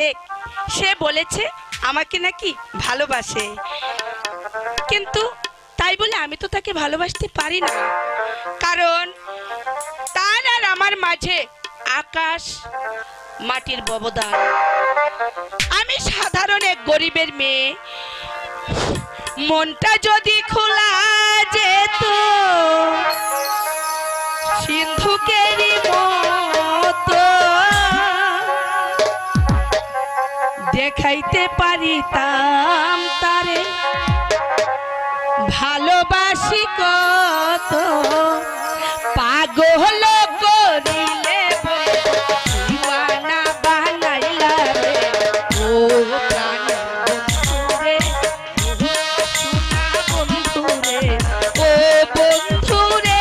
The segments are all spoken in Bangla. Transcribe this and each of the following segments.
আরেক সে বলেছে আমাকে নাকি ভালোবাসে, কিন্তু তাই বলে আমি তো তাকে ভালোবাসতে পারি না, কারণ তার আর আমার মাঝে আকাশ মাটির ব্যবধান। আমি সাধারণ এক গরিবের মেয়ে, মনটা যদি খোলা যেত সিন্ধুকেরই মতো দেখাইতে পারিতাম তারে ভালোবাসি কত। পাগল করিলে দিওয়ানা বানাইলা রে ও প্রাণ বন্ধুরে, সোনা বন্ধুরে, ও বন্ধুরে,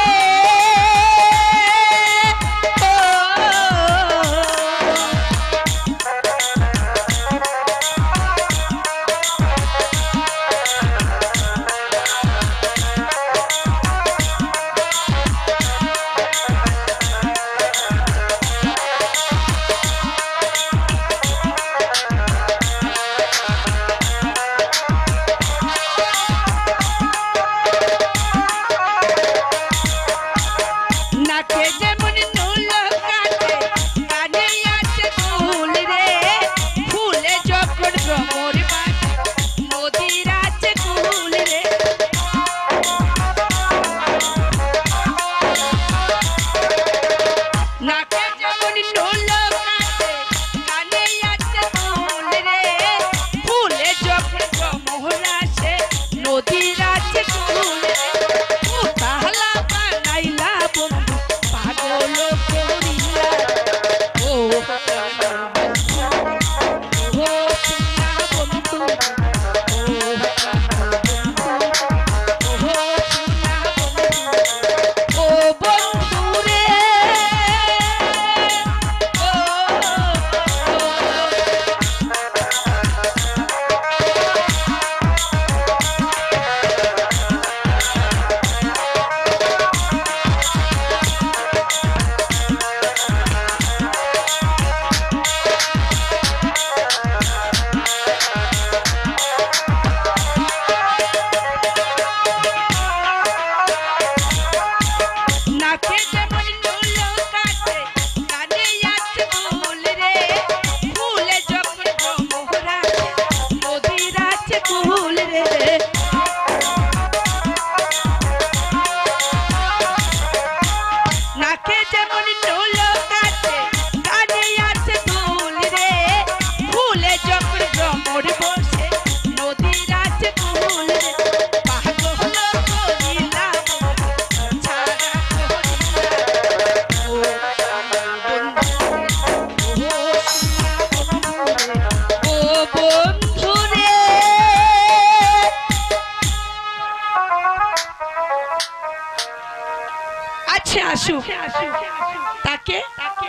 তাকে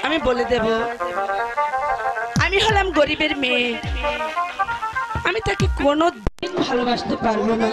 আমি বলে দেব আমি হলাম গরিবের মেয়ে, আমি তাকে কোনোদিন ভালোবাসতে পারবো না।